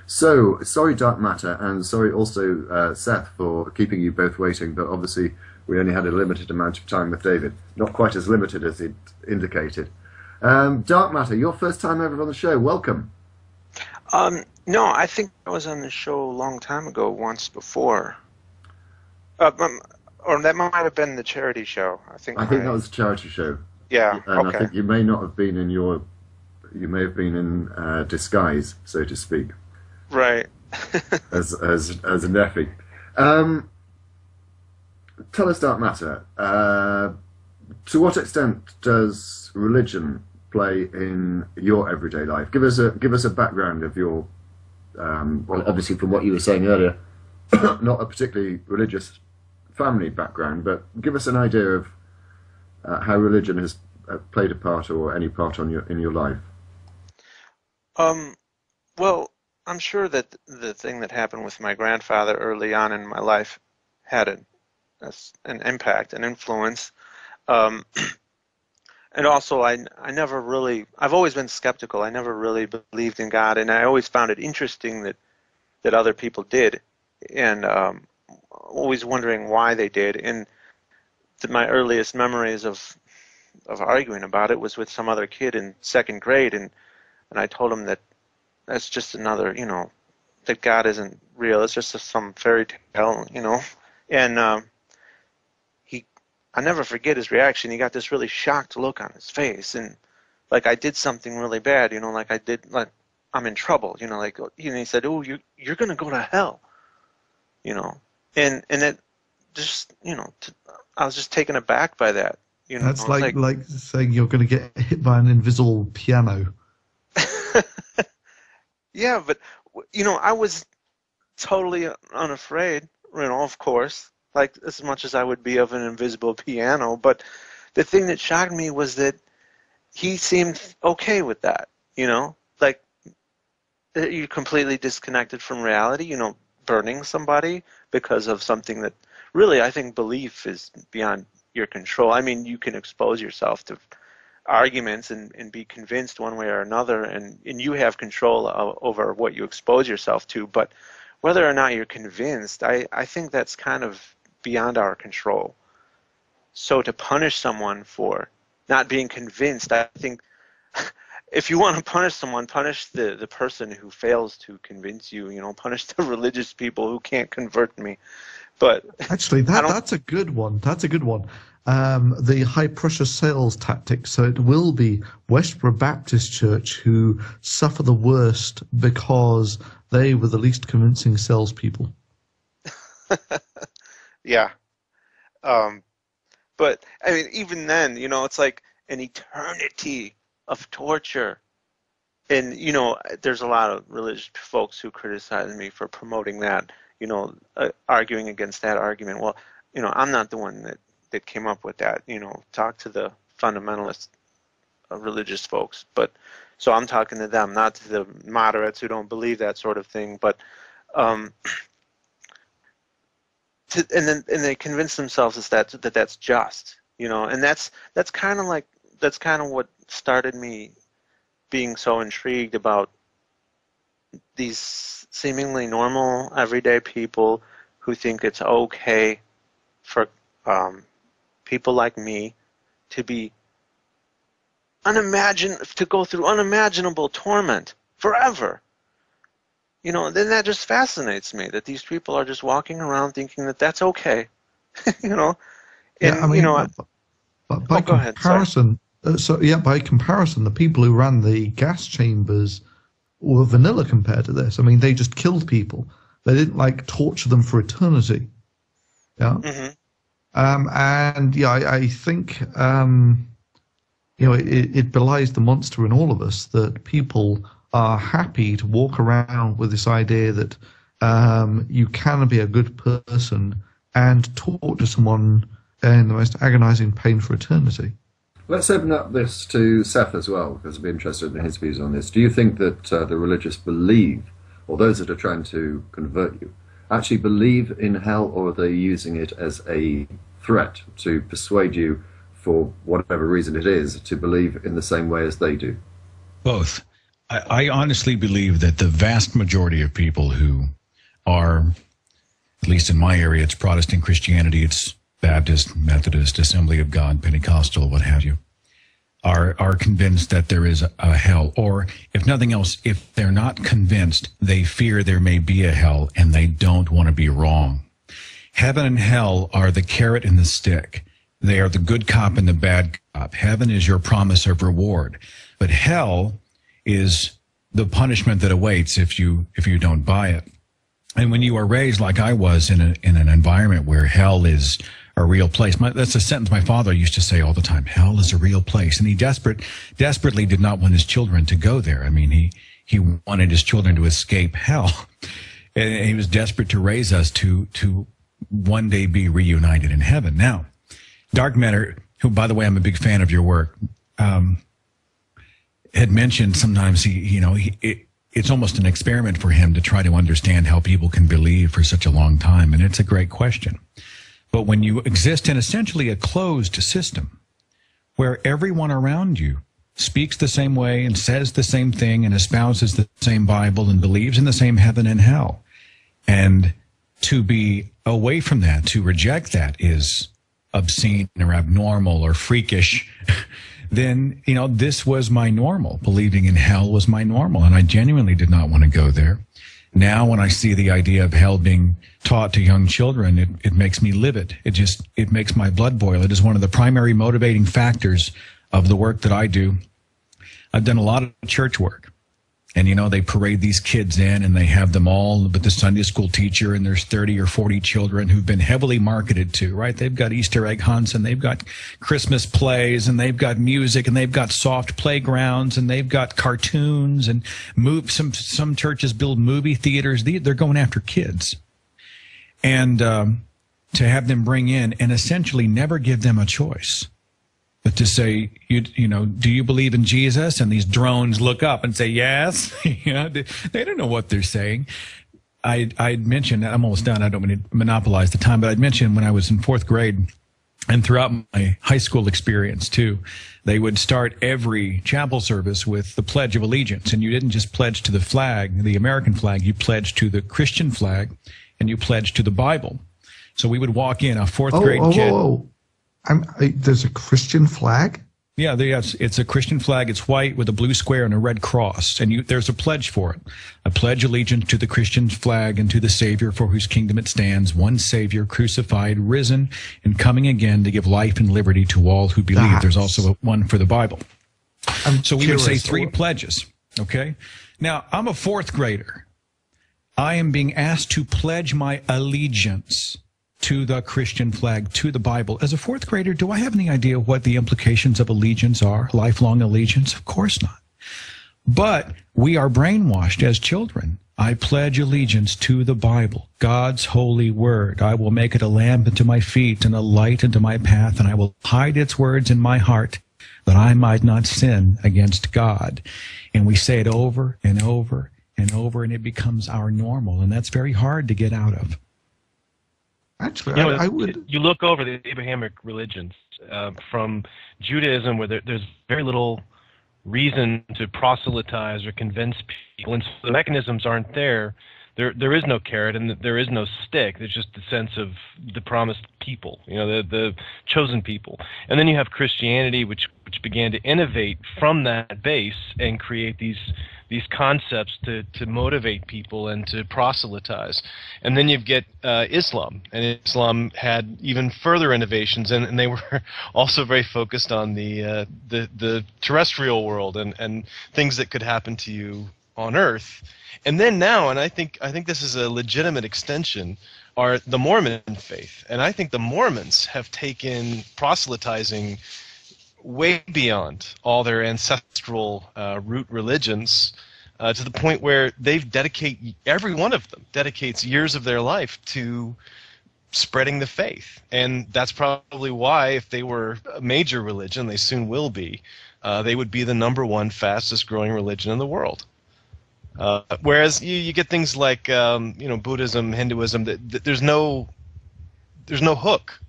So, sorry, Dark Matter, and sorry also, Seth, for keeping you both waiting, but obviously we only had a limited amount of time with David. Not quite as limited as he'd indicated. Dark Matter, your first time ever on the show. Welcome. No, I think I was on the show a long time ago, once before. Or that might have been the charity show. I think that was a charity show. Yeah, And okay. I think you may not have been in you may have been in disguise, so to speak. Right. as a nephew. Tell us, Dark Matter, to what extent does religion play in your everyday life? Give us a background of your, well, obviously from what you were saying earlier, not a particularly religious family background, but give us an idea of how religion has played a part or any part in your life. Well, I'm sure that the thing that happened with my grandfather early on in my life had an impact, an influence. And also, I've always been skeptical. I never really believed in God, and I always found it interesting that other people did, and always wondering why they did. And my earliest memories of arguing about it was with some other kid in second grade, and I told him that that's just another, that God isn't real. It's just some fairy tale, And I never forget his reaction. He got this really shocked look on his face, and like I did something really bad, like I'm in trouble, and he said, "Oh, you're gonna go to hell," and it just, I was just taken aback by that. That's like saying you're going to get hit by an invisible piano. Yeah, but I was totally unafraid, of course, like as much as I would be of an invisible piano. But the thing that shocked me was that he seemed okay with that, like that you're completely disconnected from reality, burning somebody because of something that really, I think belief is beyond your control. I mean, you can expose yourself to arguments and be convinced one way or another, and you have control over what you expose yourself to, but whether or not you're convinced, I think that's kind of beyond our control. So to punish someone for not being convinced, I think if you want to punish someone, punish the person who fails to convince you, punish the religious people who can't convert me. But actually, that's a good one. That's a good one. The high-pressure sales tactic. So it will be Westboro Baptist Church who suffer the worst because they were the least convincing salespeople. Yeah. But, I mean, even then, it's like an eternity of torture. And, there's a lot of religious folks who criticize me for promoting that, arguing against that argument. Well, I'm not the one that came up with that. Talk to the fundamentalist religious folks. But so I'm talking to them, not to the moderates who don't believe that sort of thing. But and they convince themselves that's just, and that's kind of what started me being so intrigued about these seemingly normal everyday people who think it's okay for people like me to go through unimaginable torment forever. Then that just fascinates me, that these people are just walking around thinking that that's okay. And, yeah, but by comparison, by comparison, the people who ran the gas chambers were vanilla compared to this. I mean, they just killed people. They didn't torture them for eternity. Yeah. Mm-hmm. I think it belies the monster in all of us that people are happy to walk around with this idea that you can be a good person and torture someone in the most agonizing pain for eternity. Let's open up this to Seth as well, because I'd be interested in his views on this. Do you think that the religious believe, or those that are trying to convert you, actually believe in hell, or are they using it as a threat to persuade you, for whatever reason it is, to believe in the same way as they do? Both. I honestly believe that the vast majority of people who are, at least in my area, it's Protestant Christianity, it's Baptist, Methodist, Assembly of God, Pentecostal, what have you, are convinced that there is a hell. Or if nothing else, if they're not convinced, they fear there may be a hell and they don't want to be wrong. Heaven and hell are the carrot and the stick. They are the good cop and the bad cop. Heaven is your promise of reward, but hell is the punishment that awaits if you don't buy it. And when you are raised like I was in an environment where hell is a real place, that's a sentence my father used to say all the time: hell is a real place. And he desperately did not want his children to go there. I mean, he wanted his children to escape hell, and he was desperate to raise us to one day be reunited in heaven. Now, Dark Matter, who, by the way, I'm a big fan of your work, had mentioned sometimes it's almost an experiment for him to try to understand how people can believe for such a long time. And it's a great question. But when you exist in essentially a closed system where everyone around you speaks the same way and says the same thing and espouses the same Bible and believes in the same heaven and hell, and to be away from that, to reject that, is obscene or abnormal or freakish, then, this was my normal. Believing in hell was my normal, and I genuinely did not want to go there. Now, when I see the idea of hell being taught to young children, it makes me livid. It makes my blood boil. It is one of the primary motivating factors of the work that I do. I've done a lot of church work. And, they parade these kids in and they have them all with the Sunday school teacher, and there's 30 or 40 children who've been heavily marketed to, right? They've got Easter egg hunts and they've got Christmas plays and they've got music and they've got soft playgrounds and they've got cartoons and some churches build movie theaters. They're going after kids. And to have them bring in and essentially never give them a choice, but to say, do you believe in Jesus? And these drones look up and say, yes. They don't know what they're saying. I'd mentioned, I'm almost done, I don't want to monopolize the time, but I'd mentioned when I was in fourth grade and throughout my high school experience too, they would start every chapel service with the Pledge of Allegiance. And you didn't just pledge to the flag, the American flag, you pledged to the Christian flag and you pledged to the Bible. So we would walk in, a fourth grade kid. There's a Christian flag? Yeah, it's a Christian flag. It's white with a blue square and a red cross. And there's a pledge for it. I pledge allegiance to the Christian flag and to the Savior for whose kingdom it stands, one Savior, crucified, risen, and coming again to give life and liberty to all who believe. There's also one for the Bible. So we would say 3 pledges, okay? Now, I'm a fourth grader. I am being asked to pledge my allegiance to the Christian flag, to the Bible. As a fourth grader, do I have any idea what the implications of allegiance are? Lifelong allegiance? Of course not. But we are brainwashed as children. I pledge allegiance to the Bible, God's holy word. I will make it a lamp unto my feet and a light unto my path, and I will hide its words in my heart that I might not sin against God. And we say it over and over and over, and it becomes our normal, and that's very hard to get out of. Actually, I would. You look over the Abrahamic religions, from Judaism, where there's very little reason to proselytize or convince people, and so the mechanisms aren't there. There is no carrot and there is no stick. There's just the sense of the promised people, the chosen people. And then you have Christianity, which began to innovate from that base and create these concepts to motivate people and to proselytize. And then you get Islam, and Islam had even further innovations, and they were also very focused on the terrestrial world and things that could happen to you on Earth. And then now, and I think this is a legitimate extension, are the Mormon faith. And I think the Mormons have taken proselytizing way beyond all their ancestral root religions, to the point where every one of them dedicates years of their life to spreading the faith. And that's probably why, if they were a major religion, they soon will be, they would be the #1 fastest growing religion in the world. Whereas you get things like Buddhism, Hinduism, there's no hook,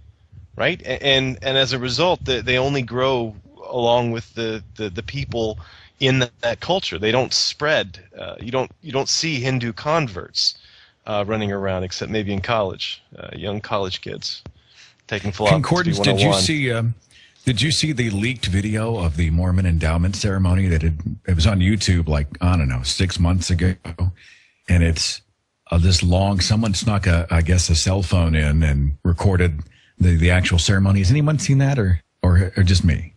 right? And as a result, they only grow along with the people in that culture. They don't spread. You don't see Hindu converts running around, except maybe in college, young college kids taking philosophy 101. Concordance, did you see the leaked video of the Mormon endowment ceremony it was on YouTube, like, I don't know, 6 months ago? And it's this long, someone snuck I guess a cell phone in and recorded the actual ceremony. Has anyone seen that or just me?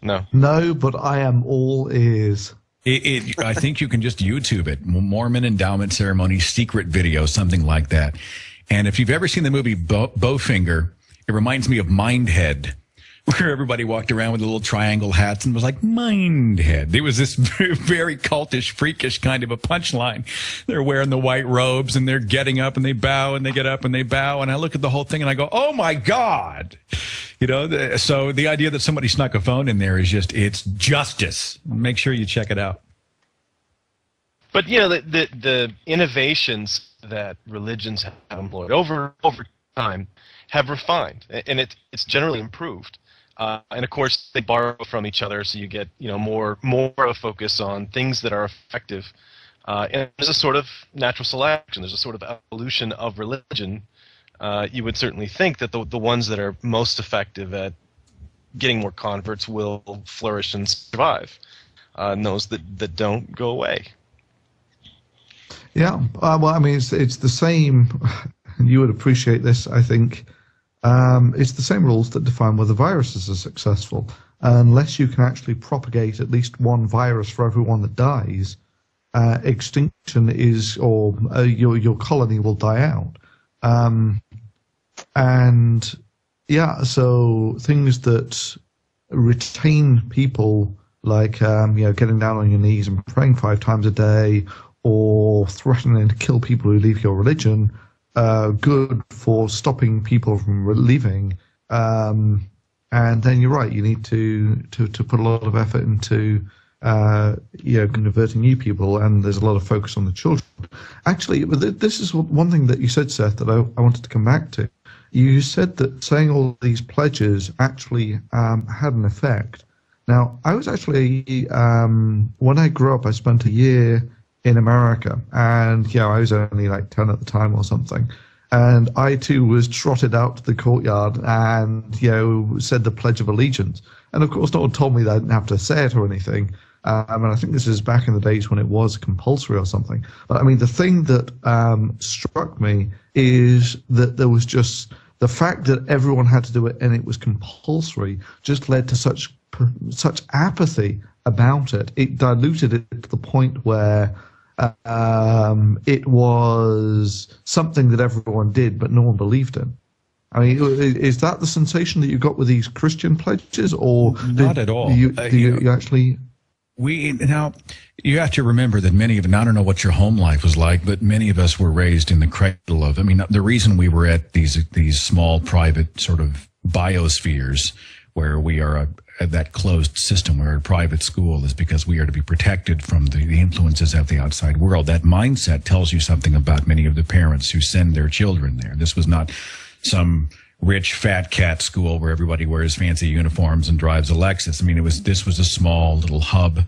No. No, but I am all ears. I think you can just YouTube it. Mormon endowment ceremony, secret video, something like that. And if you've ever seen the movie Bowfinger, it reminds me of Mindhead, where everybody walked around with little triangle hats and was like, Mindhead. It was this very cultish, freakish kind of a punchline. They're wearing the white robes and they're getting up and they bow and they get up and they bow. And I look at the whole thing and I go, oh my God. So the idea that somebody snuck a phone in there is it's justice. Make sure you check it out. But, the innovations that religions have employed over time have refined, and it's generally improved. And of course, they borrow from each other, so you get more of a focus on things that are effective. And there's a sort of natural selection. There's a sort of evolution of religion. You would certainly think that the ones that are most effective at getting more converts will flourish and survive. And those that don't go away. Yeah, well, I mean, it's the same. You would appreciate this, I think. It's the same rules that define whether viruses are successful. Unless you can actually propagate at least one virus for everyone that dies, extinction is, or your colony will die out. And yeah, so things that retain people, like getting down on your knees and praying 5 times a day, or threatening to kill people who leave your religion, good for stopping people from leaving. And then you're right, you need to put a lot of effort into converting new people, and there's a lot of focus on the children. Actually, this is one thing that you said, Seth, that I wanted to come back to. You said that saying all these pledges actually had an effect. Now, I was actually, when I grew up, I spent a year in America, and I was only like 10 at the time or something. And I too was trotted out to the courtyard and, said the Pledge of Allegiance. And of course, no one told me that I didn't have to say it or anything. And I think this is back in the days when it was compulsory or something. But I mean, the thing that struck me is that there was just the fact that everyone had to do it and it was compulsory just led to such apathy about it. It diluted it to the point where it was something that everyone did, but no one believed in. I mean, is that the sensation that you got with these Christian pledges, or not at all? You actually? Now you have to remember that many of, and I don't know what your home life was like, but many of us were raised in the cradle of. I mean, the reason we were at these small private sort of biospheres where we are at that closed system, we're a private school, is because we are to be protected from the influences of the outside world. That mindset tells you something about many of the parents who send their children there. This was not some rich fat cat school where everybody wears fancy uniforms and drives a Lexus. I mean, this was a small little hub,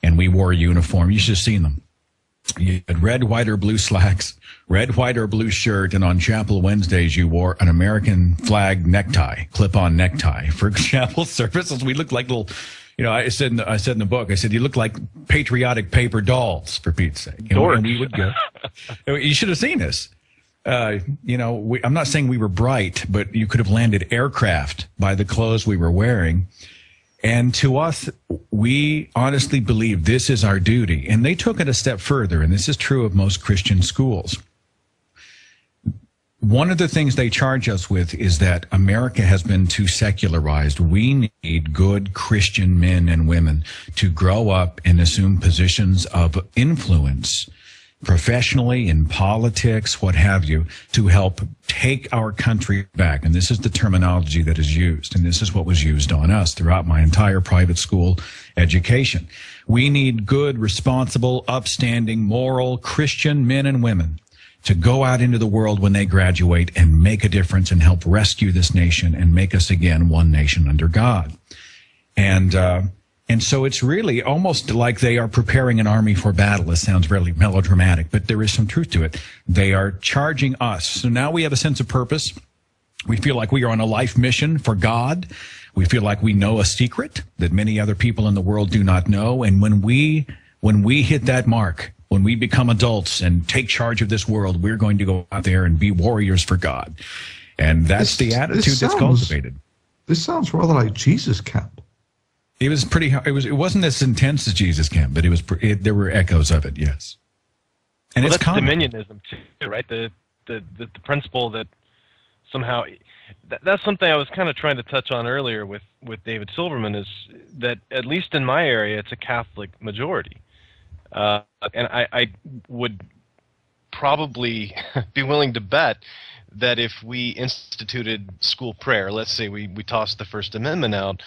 and we wore a uniform. You should have seen them. You had red, white, or blue slacks, red, white, or blue shirt, and on Chapel Wednesdays you wore an American flag necktie, clip-on necktie for chapel services. We looked like little, I said in the book, I said, you look like patriotic paper dolls, for Pete's sake. And we would go. You should have seen us. I'm not saying we were bright, but you could have landed aircraft by the clothes we were wearing. And to us, we honestly believe this is our duty. And they took it a step further, and this is true of most Christian schools. One of the things they charge us with is that America has been too secularized. We need good Christian men and women to grow up and assume positions of influence, professionally, in politics, what have you, to help take our country back. And this is the terminology that is used, and this is what was used on us throughout my entire private school education. We need good, responsible, upstanding, moral Christian men and women to go out into the world when they graduate and make a difference and help rescue this nation and make us again one nation under God. And And so it's really almost like they are preparing an army for battle. It sounds really melodramatic, but there is some truth to it. They are charging us. So now we have a sense of purpose. We feel like we are on a life mission for God. We feel like we know a secret that many other people in the world do not know. And when we hit that mark, when we become adults and take charge of this world, we're going to go out there and be warriors for God. And that's the attitude that's cultivated. This sounds rather like Jesus Camp. It was pretty. It wasn't as intense as Jesus Camp, but there were echoes of it. Yes, and well, it's that's dominionism too, right? The principle that somehow that's something I was kind of trying to touch on earlier with David Silverman, is that at least in my area, it's a Catholic majority, and I would probably be willing to bet that if we instituted school prayer, let's say we tossed the First Amendment out,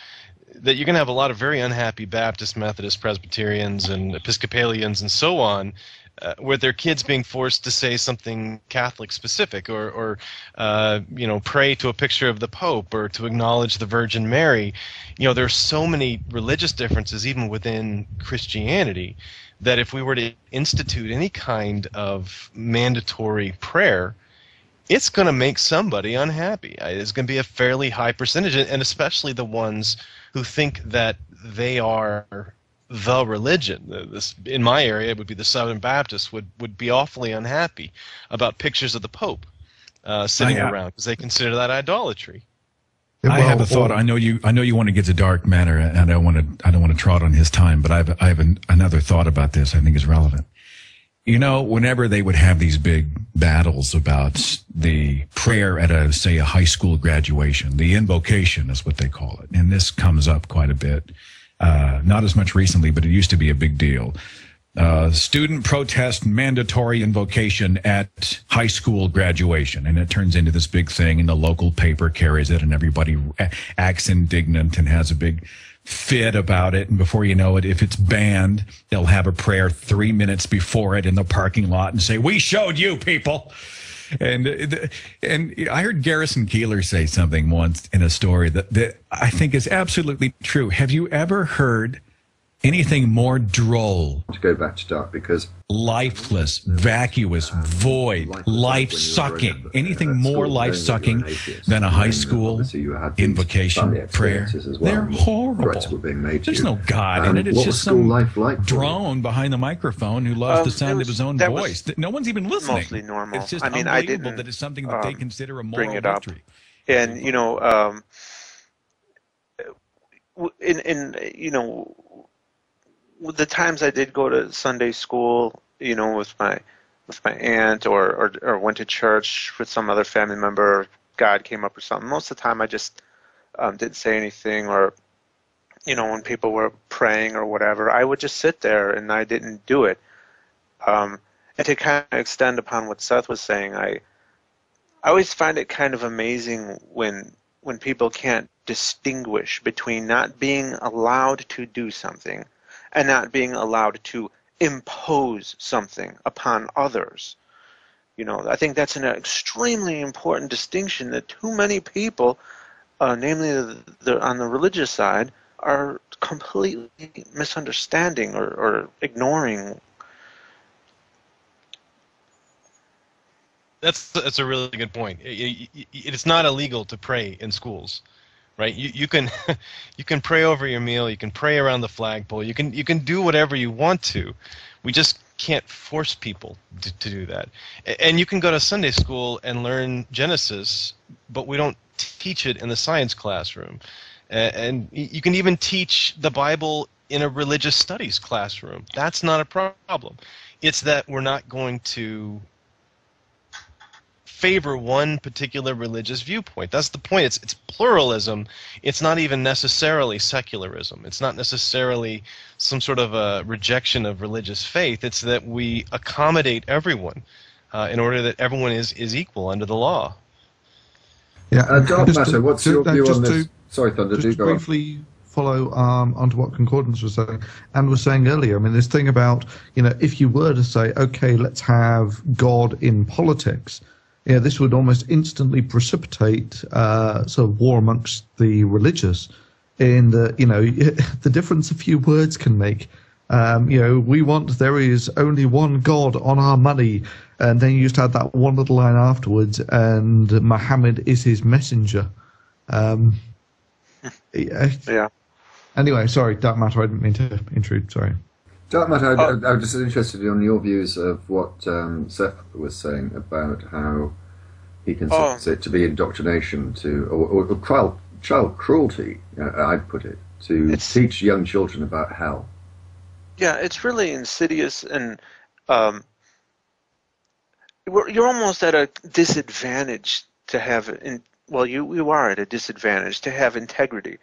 that you're going to have a lot of very unhappy Baptist, Methodist, Presbyterians, and Episcopalians, and so on, with their kids being forced to say something Catholic specific, or pray to a picture of the Pope, or to acknowledge the Virgin Mary. There are so many religious differences even within Christianity that if we were to institute any kind of mandatory prayer, it's going to make somebody unhappy. It's going to be a fairly high percentage, and especially the ones who think that they are the religion. This, in my area, it would be the Southern Baptists, would be awfully unhappy about pictures of the Pope sitting around, because they consider that idolatry. I have a thought. I know you want to get to dark matter, and I don't want to trot on his time, but I have another thought about this I think is relevant. Whenever they would have these big battles about the prayer at say a high school graduation, the invocation is what they call it. And this comes up quite a bit. Not as much recently, but it used to be a big deal. Student protest mandatory invocation at high school graduation. And it turns into this big thing, and the local paper carries it, and everybody acts indignant and has a big fit about it. And before you know it, if it's banned, they'll have a prayer 3 minutes before it in the parking lot and say, "We showed you, people." And I heard Garrison Keillor say something once in a story that I think is absolutely true. Have you ever heard anything more droll? To go back to dark, because lifeless, vacuous, void, life-sucking. Anything more life-sucking than a high school invocation prayer? They're horrible. There's no God in it. It's just some drone behind the microphone who loves the sound of his own voice. No one's even listening. Mostly normal. It's just unbelievable that it's something that they consider a moral victory. And the times I did go to Sunday school, with my aunt, or went to church with some other family member, God came up or something. Most of the time I just didn't say anything, or when people were praying or whatever, I would just sit there and I didn't do it. And to kind of extend upon what Seth was saying, I always find it kind of amazing when people can't distinguish between not being allowed to do something and not being allowed to impose something upon others. I think that's an extremely important distinction that too many people, namely on the religious side, are completely misunderstanding or ignoring. That's a really good point. It's not illegal to pray in schools. Right, you can pray over your meal. You can pray around the flagpole. You can do whatever you want to. We just can't force people to do that. And you can go to Sunday school and learn Genesis, but we don't teach it in the science classroom. And you can even teach the Bible in a religious studies classroom. That's not a problem. It's that we're not going to favor one particular religious viewpoint. That's the point. It's pluralism. It's not even necessarily secularism. It's not necessarily some sort of a rejection of religious faith. It's that we accommodate everyone in order that everyone is equal under the law. Yeah. Dark Matter, what's your view on this? Sorry, Thunder, just to briefly follow onto what Concordance was saying, and was saying earlier. I mean, this thing about, if you were to say, okay, let's have God in politics, this would almost instantly precipitate sort of war amongst the religious. in the, the difference a few words can make. We want, there is only one God on our money, and then you just had that one little line afterwards, and Muhammad is his messenger. Yeah. Anyway, sorry, Dark Matter, I didn't mean to intrude, sorry. Dark Matter, I was just interested in your views of what Seth was saying about how he considers it to be indoctrination or child cruelty, I'd put it, to teach young children about hell. Yeah, it's really insidious, and you're almost at a disadvantage to have you are at a disadvantage to have integrity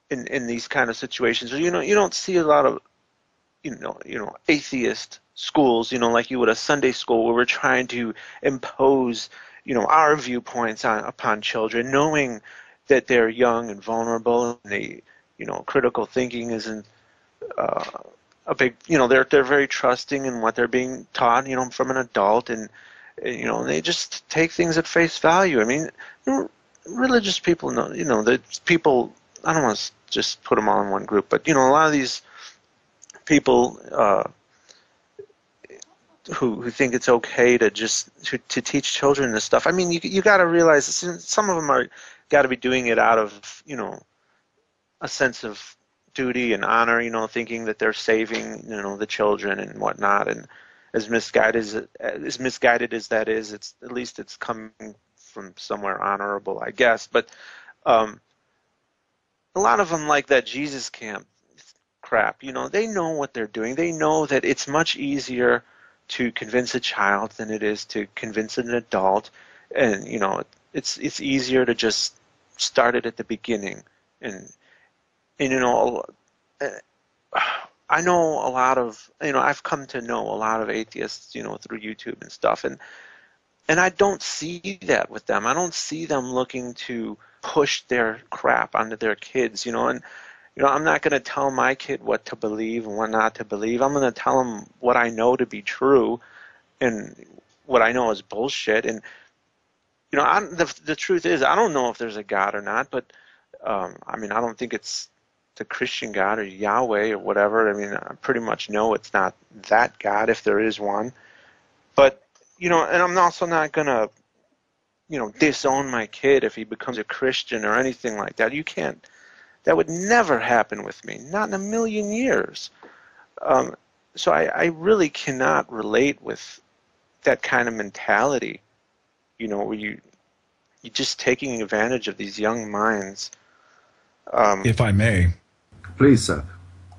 in these kind of situations. You don't see a lot of atheist schools, like you would a Sunday school, where we're trying to impose our viewpoints upon children, knowing that they're young and vulnerable, and they critical thinking isn't a big, they're very trusting in what they're being taught, from an adult, and they just take things at face value. I mean, religious people know, the people, I don't want to just put them all in one group, but a lot of these people who think it's okay to just to teach children this stuff. I mean, you got to realize some of them are got to be doing it out of a sense of duty and honor, thinking that they're saving the children and whatnot. And as misguided as that is, it's at least it's coming from somewhere honorable, I guess. But a lot of them, like that Jesus camp crap, they know what they're doing. They know that it's much easier to convince a child than it is to convince an adult, and it's easier to just start it at the beginning. And I know a lot of I've come to know a lot of atheists through YouTube and stuff, and I don't see that with them. I don't see them looking to push their crap onto their kids, and I'm not going to tell my kid what to believe and what not to believe. I'm going to tell him what I know to be true and what I know is bullshit. And the truth is, I don't know if there's a God or not, but I mean, I don't think it's the Christian God or Yahweh or whatever. I mean, I pretty much know it's not that God, if there is one. But and I'm also not going to disown my kid if he becomes a Christian or anything like that. You can't. That would never happen with me, not in a million years. So I really cannot relate with that kind of mentality, where you're just taking advantage of these young minds. If I may. Please, sir.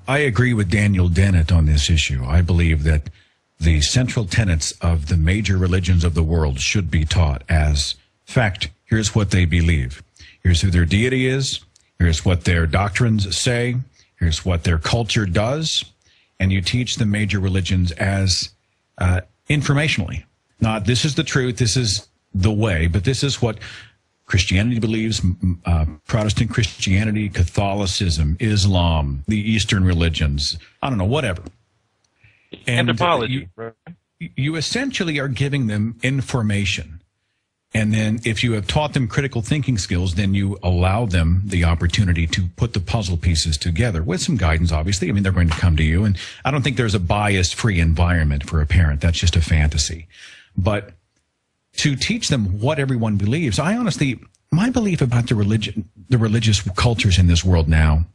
I agree with Daniel Dennett on this issue. I believe that the central tenets of the major religions of the world should be taught as fact. Here's what they believe. Here's who their deity is. Here's what their doctrines say. Here's what their culture does. And you teach the major religions as informationally. Not this is the truth, this is the way, but this is what Christianity believes, Protestant Christianity, Catholicism, Islam, the Eastern religions, I don't know, whatever. And anthropology. You essentially are giving them information. And then if you have taught them critical thinking skills, then you allow them the opportunity to put the puzzle pieces together with some guidance, obviously. I mean, they're going to come to you. And I don't think there's a bias-free environment for a parent. That's just a fantasy. But to teach them what everyone believes, my belief about the religious cultures in this world now,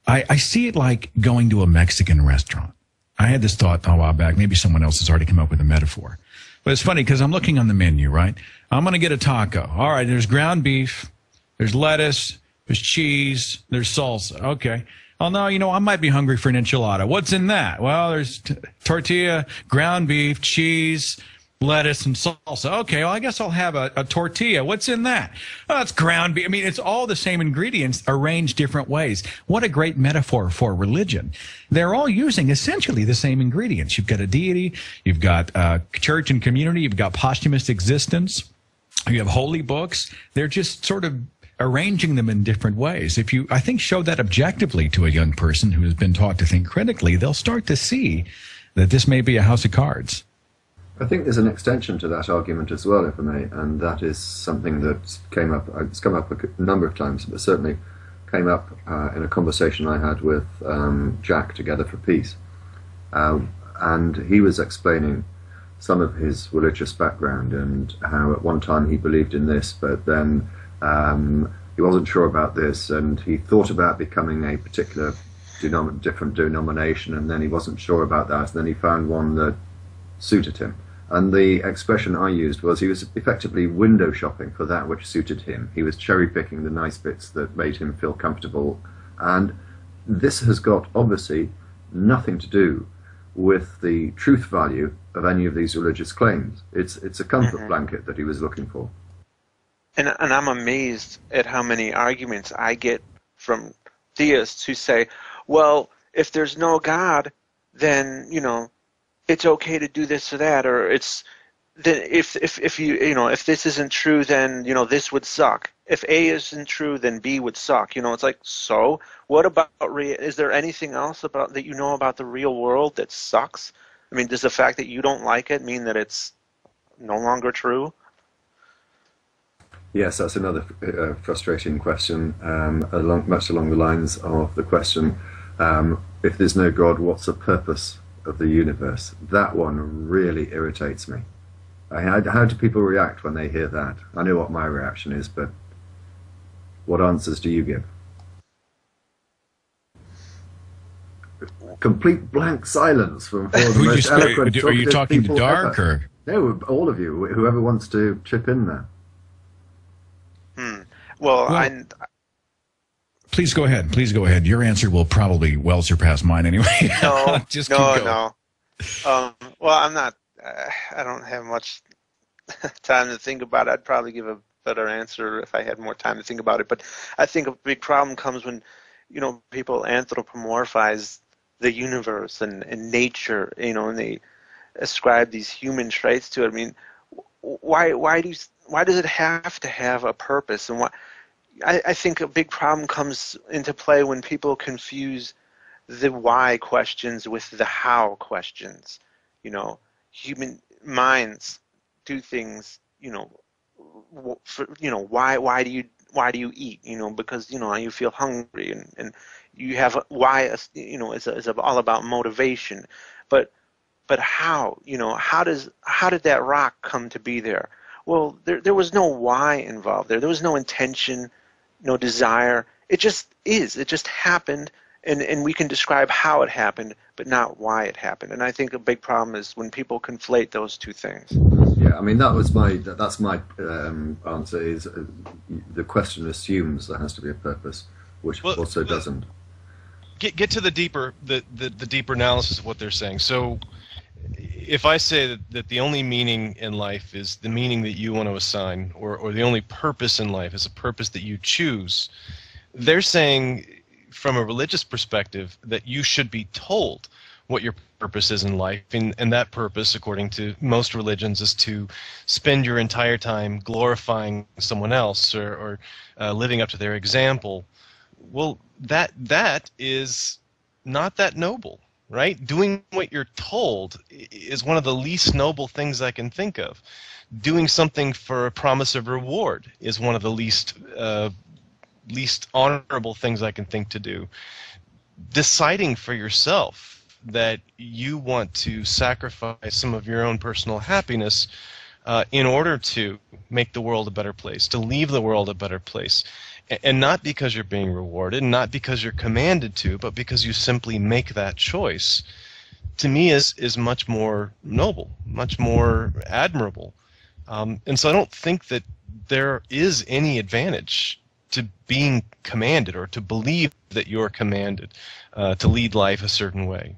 I see it like going to a Mexican restaurant. I had this thought a while back. Maybe someone else has already come up with a metaphor. But it's funny because I'm looking on the menu, right? I'm going to get a taco. All right, there's ground beef, there's lettuce, there's cheese, there's salsa. Okay. Oh, no, I might be hungry for an enchilada. What's in that? Well, there's tortilla, ground beef, cheese, lettuce, and salsa. Okay, well, I guess I'll have a tortilla. What's in that? Oh, it's ground beef. I mean, it's all the same ingredients arranged different ways. What a great metaphor for religion. They're all using essentially the same ingredients. You've got a deity, you've got church and community, you've got posthumous existence, you have holy books. They're just sort of arranging them in different ways. If you, I think, show that objectively to a young person who has been taught to think critically, they'll start to see that this may be a house of cards. I think there's an extension to that argument as well, if I may, and that is something that's it's come up a number of times, but certainly came up in a conversation I had with Jack, Together for Peace, and he was explaining some of his religious background and how at one time he believed in this, but then he wasn't sure about this, and he thought about becoming a particular different denomination, and then he wasn't sure about that, and then he found one that suited him. And the expression I used was he was effectively window shopping for that which suited him. He was cherry picking the nice bits that made him feel comfortable, and this has got obviously nothing to do with the truth value of any of these religious claims. It's a comfort blanket that he was looking for. And I'm amazed at how many arguments I get from theists who say, well, if there's no God, then, you know, it's okay to do this or that, or it's then if you know, if this isn't true, then, you know, this would suck. If A isn't true, then B would suck. You know, it's like, so what about is there anything else about that you know about the real world that sucks? I mean, does the fact that you don't like it mean that it's no longer true? Yes, that's another frustrating question, much along the lines of the question, if there's no God, what's the purpose of the universe? That one really irritates me. How do people react when they hear that? I know what my reaction is, but what answers do you give? Complete blank silence from four of the most eloquent Are you talking to Dark ever. or? No, all of you, whoever wants to chip in there. Well, please go ahead. Please go ahead. Your answer will probably well surpass mine anyway. No, Just keep going. no. Well, I'm not. I don't have much time to think about it. I'd probably give a better answer if I had more time to think about it. But I think a big problem comes when, you know, people anthropomorphize the universe and nature, you know, and they ascribe these human traits to it. I mean, why does it have to have a purpose? And I think a big problem comes into play when people confuse the why questions with the how questions. You know, human minds do things, you know, why do you eat? You know, because, you know, you feel hungry, and you have why, you know, is all about motivation. But how, you know, how did that rock come to be there? Well, there was no why involved there. There was no intention, no desire. It just is. It just happened, and we can describe how it happened, but not why it happened. And I think a big problem is when people conflate those two things. Yeah, I mean, that's my answer. Is the question assumes there has to be a purpose, which also doesn't. Get to the deeper analysis of what they're saying. So, if I say that the only meaning in life is the meaning that you want to assign, or the only purpose in life is a purpose that you choose, they're saying from a religious perspective that you should be told what your purpose is in life, and that purpose, according to most religions, is to spend your entire time glorifying someone else or living up to their example. Well, that is not that noble. Right? Doing what you're told is one of the least noble things I can think of. Doing something for a promise of reward is one of the least honorable things I can think to do. Deciding for yourself that you want to sacrifice some of your own personal happiness in order to make the world a better place, to leave the world a better place. And not because you're being rewarded, not because you're commanded to, but because you simply make that choice, to me is much more noble, much more admirable. And so I don't think that there is any advantage to being commanded or to believe that you're commanded to lead life a certain way.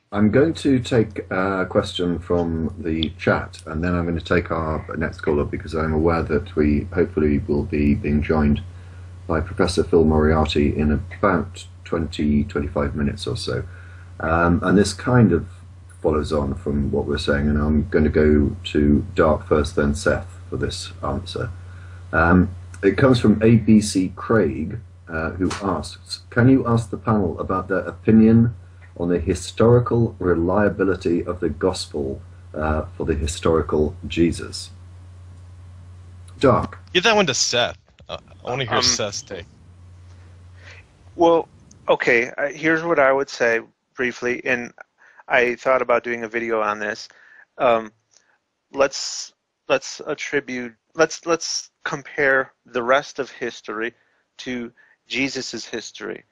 I'm going to take a question from the chat, and then I'm going to take our next caller, because I'm aware that we hopefully will be being joined by Professor Phil Moriarty in about 20-25 minutes or so. And this kind of follows on from what we're saying, and I'm going to go to Dark first, then Seth for this answer. It comes from ABC Craig, who asks, can you ask the panel about their opinion on the historical reliability of the gospel for the historical Jesus? Dark. Give that one to Seth. I want to hear Seth's take. Well, okay, here's what I would say briefly, and I thought about doing a video on this. Let's compare the rest of history to Jesus's history.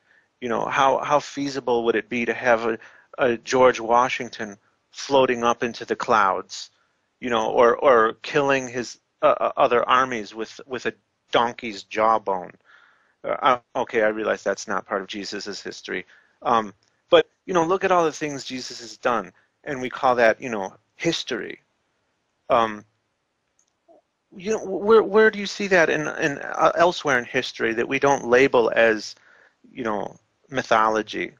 You know, how feasible would it be to have a George Washington floating up into the clouds, you know, or killing his other armies with a donkey's jawbone? Okay, I realize that's not part of Jesus's history, but you know, look at all the things Jesus has done, and we call that, you know, history. You know, where do you see that in elsewhere in history that we don't label as, you know, mythology?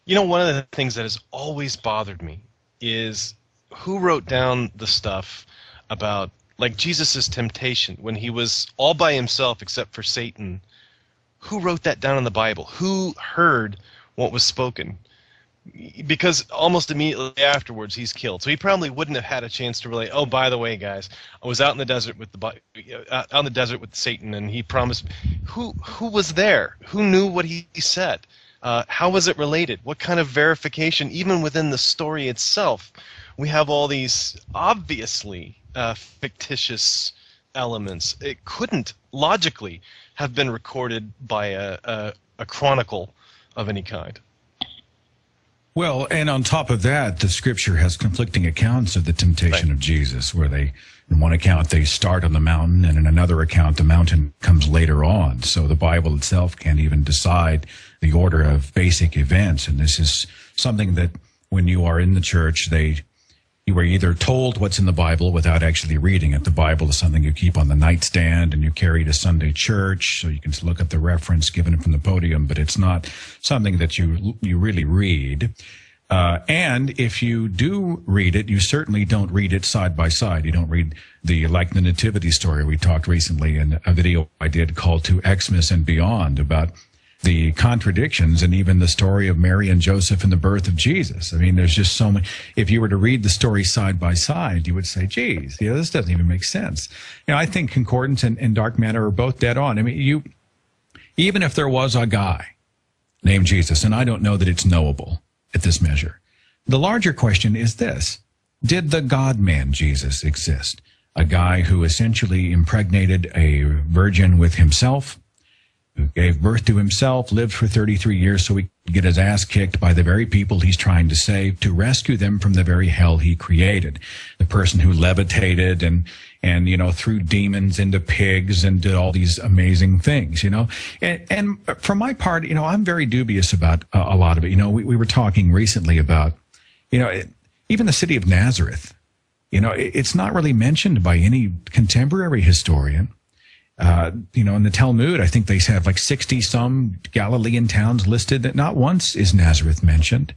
You know, one of the things that has always bothered me is who wrote down the stuff about, like, Jesus' temptation when he was all by himself except for Satan. Who wrote that down in the Bible? Who heard what was spoken? Because almost immediately afterwards he's killed, so he probably wouldn't have had a chance to relate. Oh, by the way, guys, I was out in the desert with Satan, and he promised. Who was there? Who knew what he said? How was it related? What kind of verification? Even within the story itself, we have all these obviously fictitious elements. It couldn't logically have been recorded by a chronicle of any kind. Well, and on top of that, the scripture has conflicting accounts of the temptation of Jesus, where in one account, they start on the mountain, and in another account, the mountain comes later on. So the Bible itself can't even decide the order of basic events. And this is something that when you are in the church, you are either told what's in the Bible without actually reading it. The Bible is something you keep on the nightstand and you carry to Sunday church, so you can look at the reference given from the podium, but it's not something that you really read. And if you do read it, you certainly don't read it side by side. You don't read like the Nativity story we talked recently in a video I did called To Xmas and Beyond about the contradictions and even the story of Mary and Joseph and the birth of Jesus. I mean, there's just so many. If you were to read the story side by side, you would say, geez, this doesn't even make sense. You know, I think concordance and dark matter are both dead on. I mean, even if there was a guy named Jesus, and I don't know that it's knowable at this measure, the larger question is this: did the God-man Jesus exist? A guy who essentially impregnated a virgin with himself, who gave birth to himself, lived for 33 years so he could get his ass kicked by the very people he's trying to save, to rescue them from the very hell he created. The person who levitated and you know, threw demons into pigs and did all these amazing things, you know. And for my part, you know, I'm very dubious about a lot of it. You know, we were talking recently about, you know, even the city of Nazareth. You know, it's not really mentioned by any contemporary historian. You know, in the Talmud, I think they have like 60-some Galilean towns listed. That not once is Nazareth mentioned.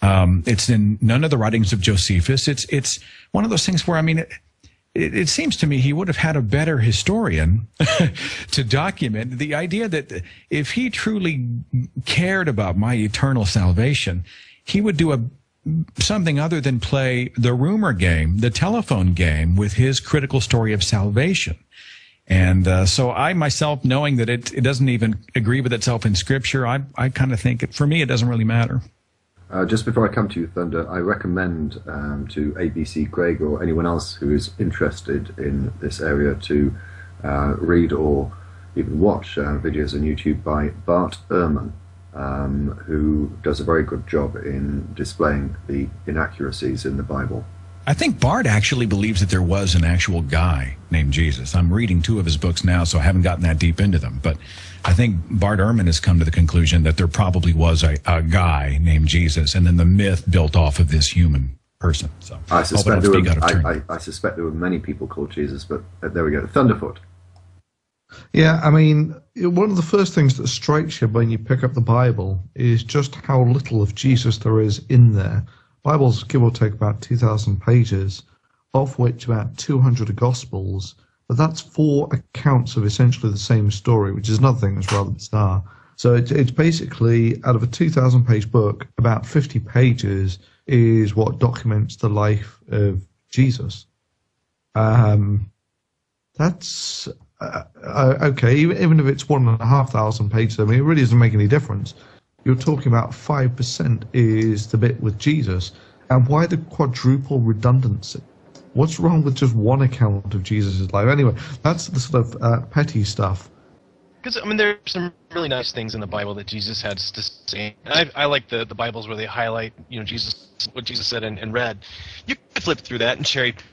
It's in none of the writings of Josephus. It's one of those things where, I mean, it seems to me he would have had a better historian to document the idea that if he truly cared about my eternal salvation, he would do something other than play the rumor game, the telephone game, with his critical story of salvation. And so I myself, knowing that it doesn't even agree with itself in Scripture, I kind of think, for me, it doesn't really matter. Just before I come to you, Thunder, I recommend to ABC Greg or anyone else who is interested in this area to read or even watch videos on YouTube by Bart Ehrman, who does a very good job in displaying the inaccuracies in the Bible. I think Bart actually believes that there was an actual guy named Jesus. I'm reading 2 of his books now, so I haven't gotten that deep into them. But I think Bart Ehrman has come to the conclusion that there probably was a guy named Jesus, and then the myth built off of this human person. So I suspect there were many people called Jesus, but there we go. Thunderfoot. Yeah, I mean, one of the first things that strikes you when you pick up the Bible is just how little of Jesus there is in there. Bible's give or take about 2,000 pages, of which about 200 are Gospels, but that's 4 accounts of essentially the same story, which is another thing that's rather bizarre. So it's basically, out of a 2,000-page book, about 50 pages is what documents the life of Jesus. That's Okay, even if it's 1,500 pages, I mean, it really doesn't make any difference. You're talking about 5% is the bit with Jesus. And why the quadruple redundancy? What's wrong with just one account of Jesus' life? Anyway, that's the sort of petty stuff. Because, I mean, there are some really nice things in the Bible that Jesus had to say. I like the Bibles where they highlight, what Jesus said and read. You can flip through that and cherry pick.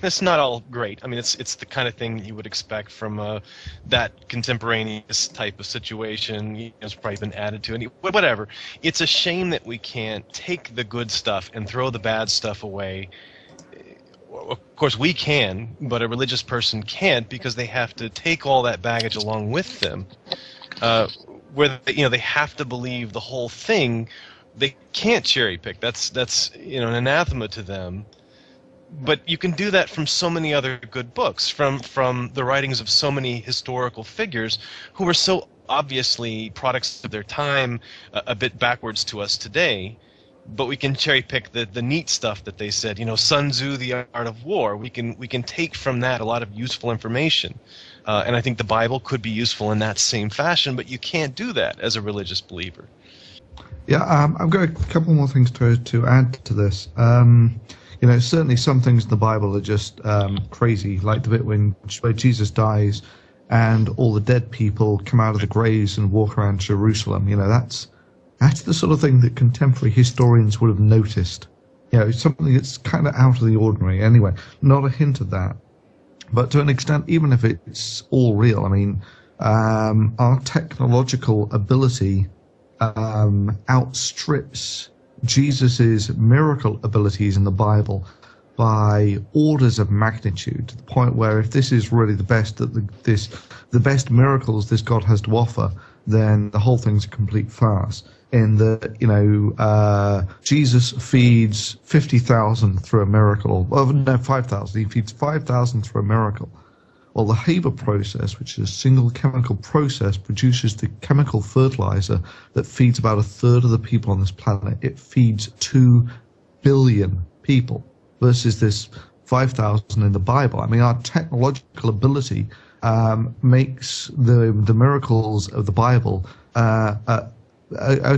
It's not all great. I mean, it's the kind of thing you would expect from that contemporaneous type of situation. It's probably been added to, and whatever. It's a shame that we can't take the good stuff and throw the bad stuff away. Of course, we can, but a religious person can't, because they have to take all that baggage along with them. Where they have to believe the whole thing. They can't cherry pick. That's an anathema to them. But you can do that from so many other good books, from the writings of so many historical figures who were so obviously products of their time, a bit backwards to us today. But we can cherry pick the neat stuff that they said. Sun Tzu, The Art of War. We can take from that a lot of useful information, and I think the Bible could be useful in that same fashion. But you can't do that as a religious believer. Yeah, I've got a couple more things to add to this. Certainly some things in the Bible are just crazy, like the bit where Jesus dies and all the dead people come out of the graves and walk around Jerusalem. That's the sort of thing that contemporary historians would have noticed. Something that's kind of out of the ordinary. Anyway, not a hint of that. But to an extent, even if it's all real, I mean, our technological ability outstrips Jesus's miracle abilities in the Bible by orders of magnitude, to the point where if this is really the best that the best miracles this God has to offer, then the whole thing's a complete farce. In that, Jesus feeds 50,000 through a miracle. Well, no, 5,000. He feeds 5,000 through a miracle. Well, the Haber process, which is a single chemical process, produces the chemical fertilizer that feeds about a third of the people on this planet. It feeds 2 billion people versus this 5,000 in the Bible. I mean, our technological ability makes the miracles of the Bible a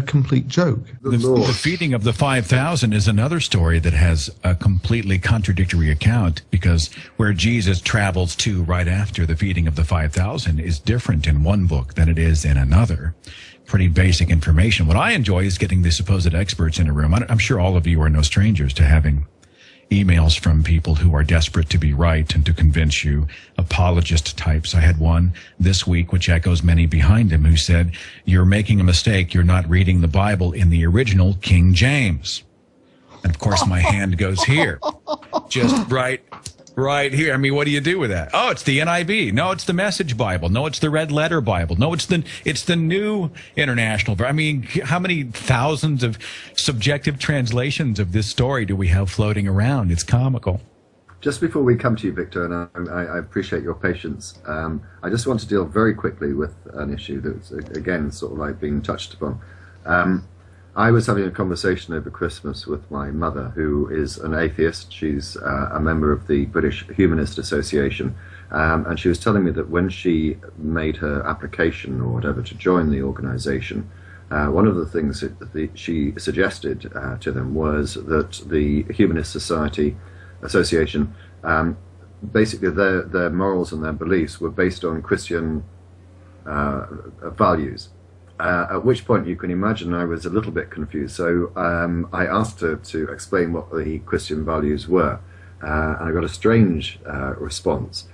complete joke. The feeding of the 5,000 is another story that has a completely contradictory account, because where Jesus travels to right after the feeding of the 5,000 is different in one book than it is in another. Pretty basic information. What I enjoy is getting the supposed experts in a room. I'm sure all of you are no strangers to having emails from people who are desperate to be right and to convince you, apologist types. I had one this week, which echoes many behind him, who said, "You're making a mistake. You're not reading the Bible in the original King James." And of course, my hand goes here, just right here. I mean, what do you do with that? Oh, it's the NIV. No, it's the Message Bible. No, it's the Red Letter Bible. No, it's the New International. I mean, how many thousands of subjective translations of this story do we have floating around? It's comical. Just before we come to you, Victor, and I appreciate your patience, I just want to deal very quickly with an issue that's, again, sort of like being touched upon. I was having a conversation over Christmas with my mother, who is an atheist. She's a member of the British Humanist Association, and she was telling me that when she made her application or whatever to join the organisation, one of the things that she suggested to them was that the Humanist Association, basically their morals and their beliefs were based on Christian values. At which point you can imagine I was a little bit confused. So I asked her to explain what the Christian values were, and I got a strange response,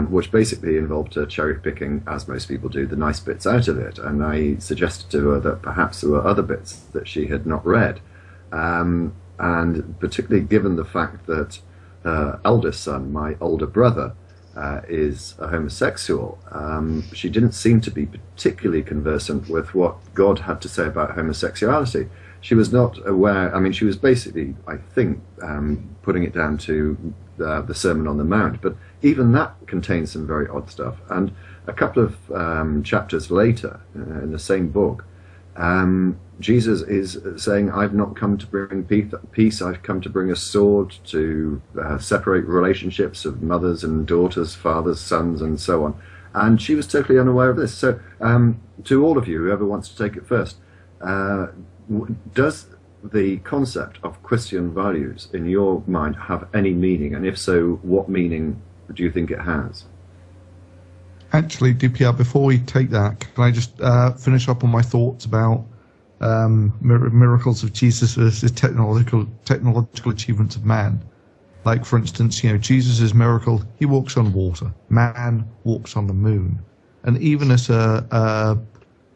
which basically involved her cherry picking, as most people do, the nice bits out of it. And I suggested to her that perhaps there were other bits that she had not read, and particularly given the fact that her eldest son, my older brother, is a homosexual, she didn't seem to be particularly conversant with what God had to say about homosexuality. She was not aware. I mean, she was basically, I think, putting it down to the Sermon on the Mount, but even that contains some very odd stuff. And a couple of chapters later, in the same book, Jesus is saying, "I've not come to bring peace, I've come to bring a sword to separate relationships of mothers and daughters, fathers, sons, and so on." and she was totally unaware of this. So, to all of you, whoever wants to take it first, does the concept of Christian values in your mind have any meaning? And if so, what meaning do you think it has? Actually, DPR, before we take that, can I just finish up on my thoughts about miracles of Jesus versus technological achievements of man? Like, for instance, Jesus' miracle, he walks on water. Man walks on the moon. And even as a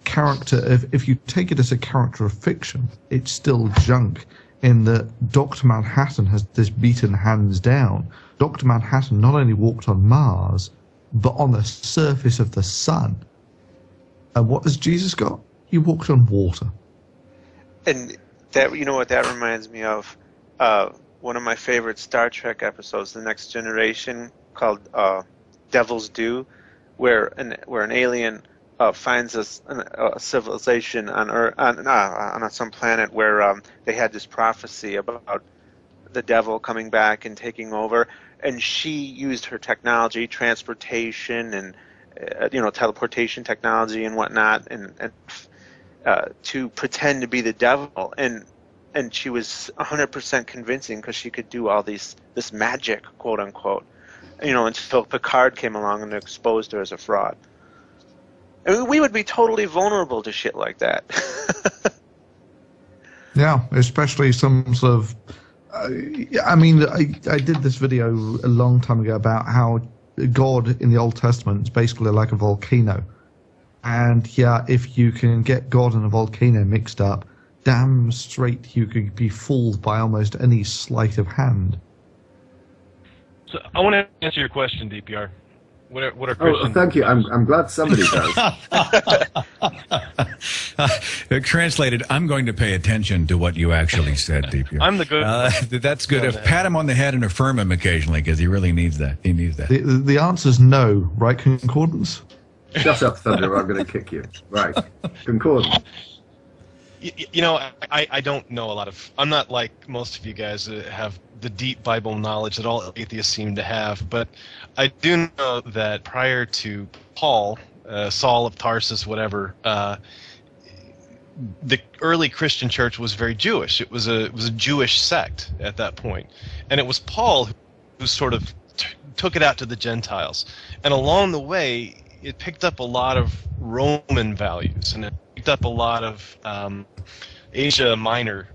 character, if you take it as a character of fiction, it's still junk in that Dr. Manhattan has this beaten hands down. Dr. Manhattan not only walked on Mars, but on the surface of the sun. And what has Jesus got? He walked on water. And that, what that reminds me of? One of my favorite Star Trek episodes, The Next Generation, called Devil's Due, where an alien finds a civilization on some planet where they had this prophecy about the devil coming back and taking over, and she used her technology, transportation and teleportation technology and whatnot, and to pretend to be the devil, and she was 100% convincing because she could do all this magic, quote unquote, until Picard came along and exposed her as a fraud. I mean, we would be totally vulnerable to shit like that. Yeah, especially some sort of... I did this video a long time ago about how God in the Old Testament is basically like a volcano. And yeah, if you can get God and a volcano mixed up, damn straight you could be fooled by almost any sleight of hand. So I want to answer your question, DPR. What are Christian? Oh, thank you. I'm glad somebody does. Translated, I'm going to pay attention to what you actually said, DPR. I'm the good. That's good. Pat him on the head and affirm him occasionally, because he really needs that. He needs that. The answer's no, right, Concordance? Shut up, Thunder, or I'm going to kick you. Right. Concordance. I don't know a lot of... I'm not like most of you guys that have the deep Bible knowledge that all atheists seem to have, but I do know that prior to Paul, Saul of Tarsus, whatever, the early Christian church was very Jewish. It was a Jewish sect at that point. And it was Paul who sort of took it out to the Gentiles. And along the way, it picked up a lot of Roman values, and it picked up a lot of Asia Minor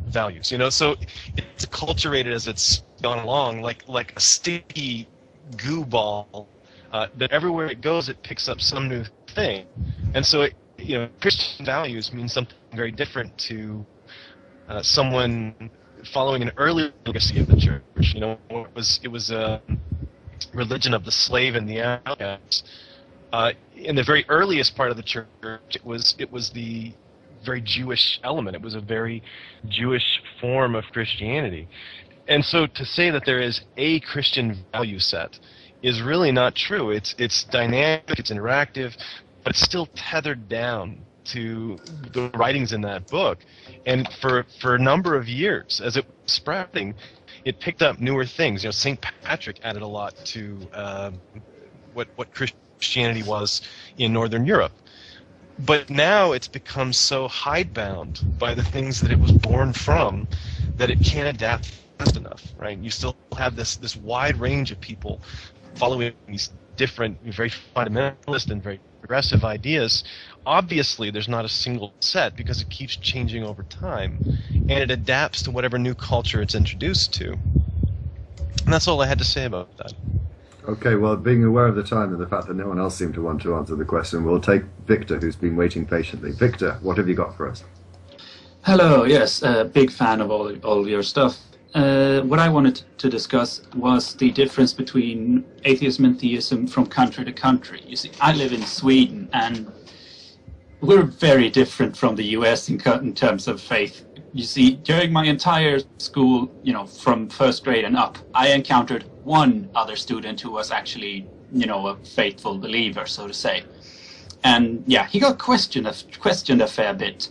values. So it's acculturated as it's gone along, like a sticky goo ball. That everywhere it goes, it picks up some new thing, and so Christian values mean something very different to someone following an early legacy of the church. It was a religion of the slave and the outcast. In the very earliest part of the church, it was the very Jewish element. It was a very Jewish form of Christianity. And so to say that there is a Christian value set is really not true. It's dynamic, it's interactive, but it's still tethered down to the writings in that book. And for a number of years, as it was spreading, it picked up newer things. St. Patrick added a lot to what Christianity was in Northern Europe. But now it's become so hidebound by the things that it was born from that it can't adapt fast enough, right? You still have this wide range of people following these different, very fundamentalist and very progressive ideas. Obviously, there's not a single set because it keeps changing over time, and it adapts to whatever new culture it's introduced to. And that's all I had to say about that. Okay, well, being aware of the time and the fact that no one else seemed to want to answer the question, we'll take Victor, who's been waiting patiently. Victor, what have you got for us? Hello, yes, big fan of all your stuff. What I wanted to discuss was the difference between atheism and theism from country to country. You see, I live in Sweden, and we're very different from the US in terms of faith. You see, during my entire school, from first grade and up, I encountered one other student who was actually, a faithful believer, so to say. And yeah, he got questioned a fair bit.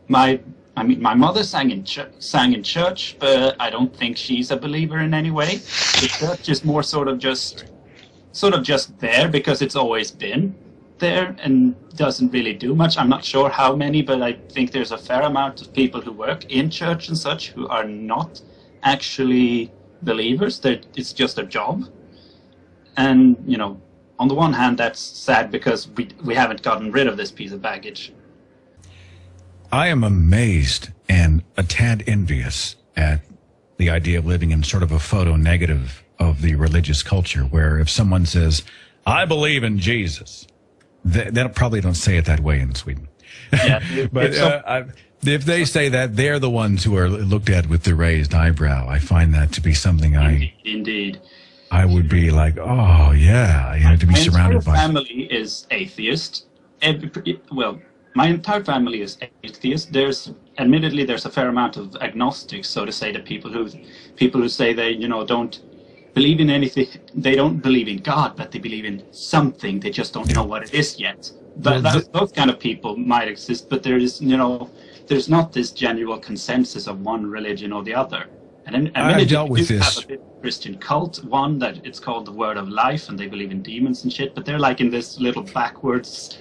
My mother sang in church, but I don't think she's a believer in any way. The church is more sort of just sort of just there because it's always been there and doesn't really do much. I'm not sure how many, but I think there's a fair amount of people who work in church and such who are not actually believers. It's just a job. And, you know, on the one hand, that's sad because we haven't gotten rid of this piece of baggage. I am amazed and a tad envious at the idea of living in sort of a photo negative of the religious culture, where if someone says, I believe in Jesus, they probably don't say it that way in Sweden. Yeah, but if they say that, they're the ones who are looked at with the raised eyebrow. I find that to be something Indeed. I would be like, oh, yeah, you know, to be surrounded by... My family is atheist. My entire family is atheist. Admittedly, there's a fair amount of agnostics, so to say, the people who say they, you know, don't believe in anything. They don't believe in God, but they believe in something. They just don't know what it is yet. But those kind of people might exist, but there is, you know, there's not this general consensus of one religion or the other. And I dealt with this. Have a bit of Christian cult, one that it's called the Word of Life, and they believe in demons and shit, but they're like in this little backwards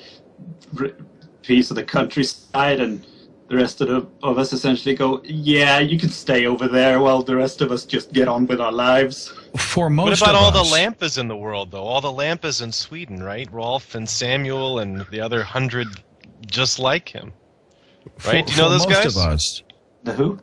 piece of the countryside, and the rest of us essentially go, yeah, you can stay over there while the rest of us just get on with our lives. For most what about all us, the Lampas in the world, though? All the Lampas in Sweden, right? Rolf and Samuel and the other 100 just like him. Right? Do you know those guys? Most of us. The who?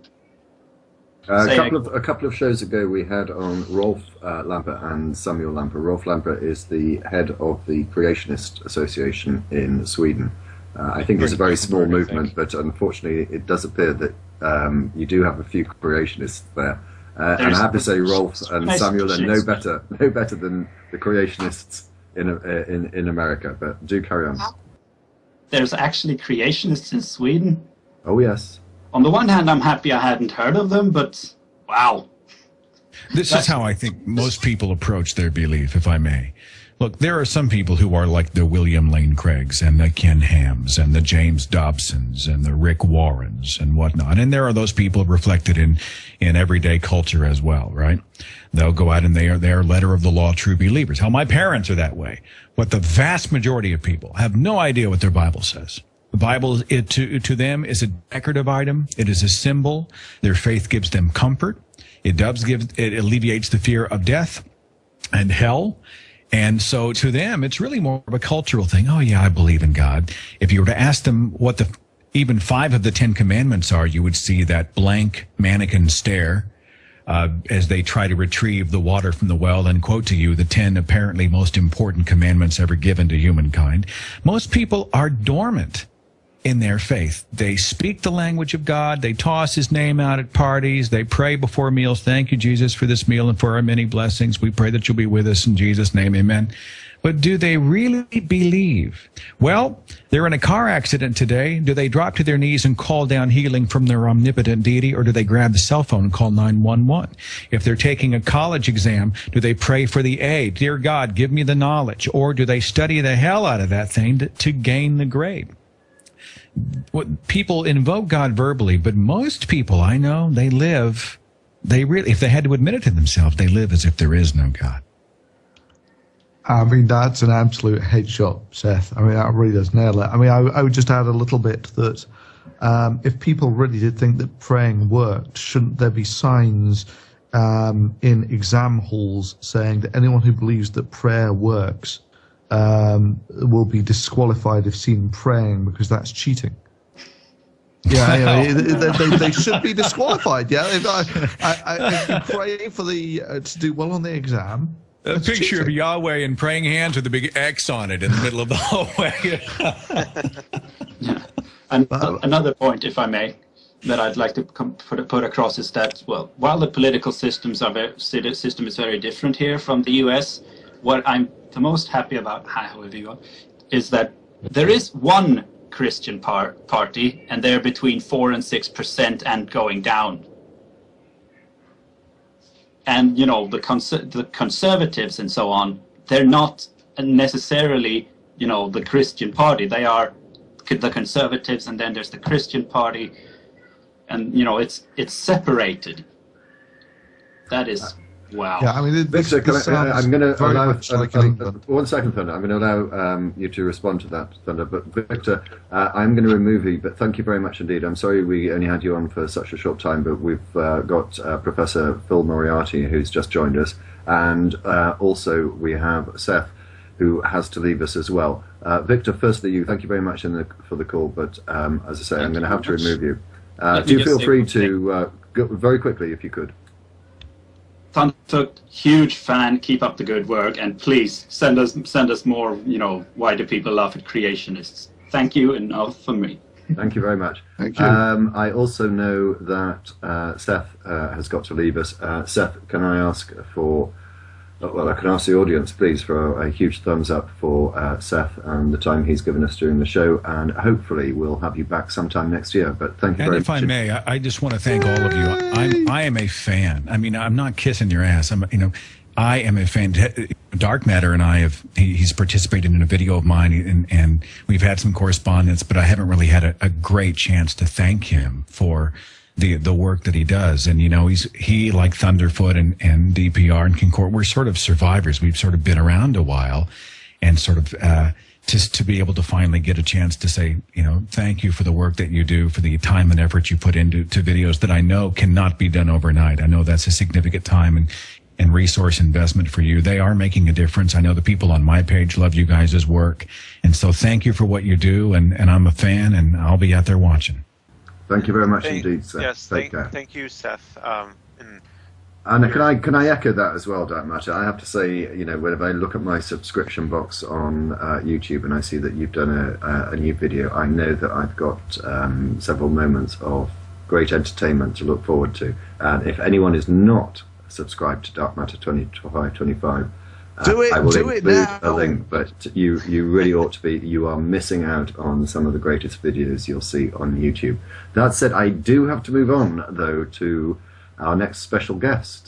A couple of shows ago, we had on Rolf Lampe and Samuel Lampe. Rolf Lampe is the head of the Creationist Association in Sweden. I think it's a very small movement, but unfortunately, it does appear that you do have a few creationists there. And I have to say, Rolf and Samuel are no better than the creationists in America. But do carry on. There's actually creationists in Sweden. Oh yes. On the one hand, I'm happy I hadn't heard of them, but wow. This is how I think most people approach their belief, if I may. Look, there are some people who are like the William Lane Craigs and the Ken Hams and the James Dobsons and the Rick Warrens and whatnot. And there are those people reflected in everyday culture as well, right? They'll go out and they are letter of the law true believers. Hell, my parents are that way. But the vast majority of people have no idea what their Bible says. The Bible, to them, is a decorative item. It is a symbol. Their faith gives them comfort. It alleviates the fear of death and hell. And so to them, it's really more of a cultural thing. Oh, yeah, I believe in God. If you were to ask them what even 5 of the 10 commandments are, you would see that blank mannequin stare as they try to retrieve the water from the well and quote to you the 10 apparently most important commandments ever given to humankind. Most people are dormant in their faith. They speak the language of God. They toss his name out at parties. They pray before meals. Thank you, Jesus, for this meal and for our many blessings. We pray that you'll be with us in Jesus' name. Amen. But do they really believe? Well, they're in a car accident today. Do they drop to their knees and call down healing from their omnipotent deity, or do they grab the cell phone and call 911? If they're taking a college exam, do they pray for the A? Dear God, give me the knowledge. Or do they study the hell out of that thing to gain the grade? People invoke God verbally, but most people I know, if they had to admit it to themselves, they live as if there is no God. I mean, that's an absolute headshot, Seth. I mean, that really does nail it. I mean, I would just add a little bit that if people really did think that praying worked, shouldn't there be signs in exam halls saying that anyone who believes that prayer works will be disqualified if seen praying because that's cheating? Yeah, they should be disqualified. Yeah, if you pray for to do well on the exam. A picture cheating. of Yahweh and praying hands with a big X on it in the middle of the hallway. And another point, if I may, that I'd like to put across is that, well, while the political system is very different here from the U.S., what I'm the most happy about, however you are, is that there is one Christian party, and they're between 4 and 6% and going down. And, you know, the conservatives and so on, they're not necessarily, you know, the Christian party. They are the conservatives, and then there's the Christian party. And, you know, it's separated. That is Wow. Yeah, I mean, Victor, I'm going to allow like in England. 1 second, Thunder. I'm going to allow you to respond to that, Thunder. But Victor, I'm going to remove you. But thank you very much indeed. I'm sorry we only had you on for such a short time, but we've got Professor Phil Moriarty who's just joined us, and also we have Seth, who has to leave us as well. Victor, firstly, thank you very much for the call. But as I say, I'm going to have to remove you. Do feel free to go very quickly if you could. Thunderfoot, huge fan. Keep up the good work, and please send us more. Why do people laugh at creationists? Thank you, and enough for me. Thank you very much. Thank you. I also know that Seth has got to leave us. Seth, can I ask for? Well, I can ask the audience, please, for a huge thumbs up for Seth and the time he's given us during the show, and hopefully we'll have you back sometime next year. But thank you very much. And if I may, I just want to thank all of you. I am a fan. I mean, I'm not kissing your ass. I am a fan. Dark Matter and I he's participated in a video of mine, and we've had some correspondence, but I haven't really had a great chance to thank him for the work that he does. And he like Thunderfoot and DPR and Concord, we're sort of survivors. We've sort of been around a while, and sort of just to be able to finally get a chance to say, thank you for the work that you do, for the time and effort you put into videos that I know cannot be done overnight. I know that's a significant time and resource investment for you. They are making a difference. I know the people on my page love you guys' work, and so thank you for what you do. And I'm a fan, and I'll be out there watching. Thank you very much indeed, Seth. Yes, thank you, Seth. And can I echo that as well, Dark Matter? I have to say, whenever I look at my subscription box on YouTube and I see that you've done a new video, I know that I've got several moments of great entertainment to look forward to. And if anyone is not subscribed to darkmatter2525, I will include a link, but you really ought to be. You are missing out on some of the greatest videos you'll see on YouTube. That said, I do have to move on, though, to our next special guest.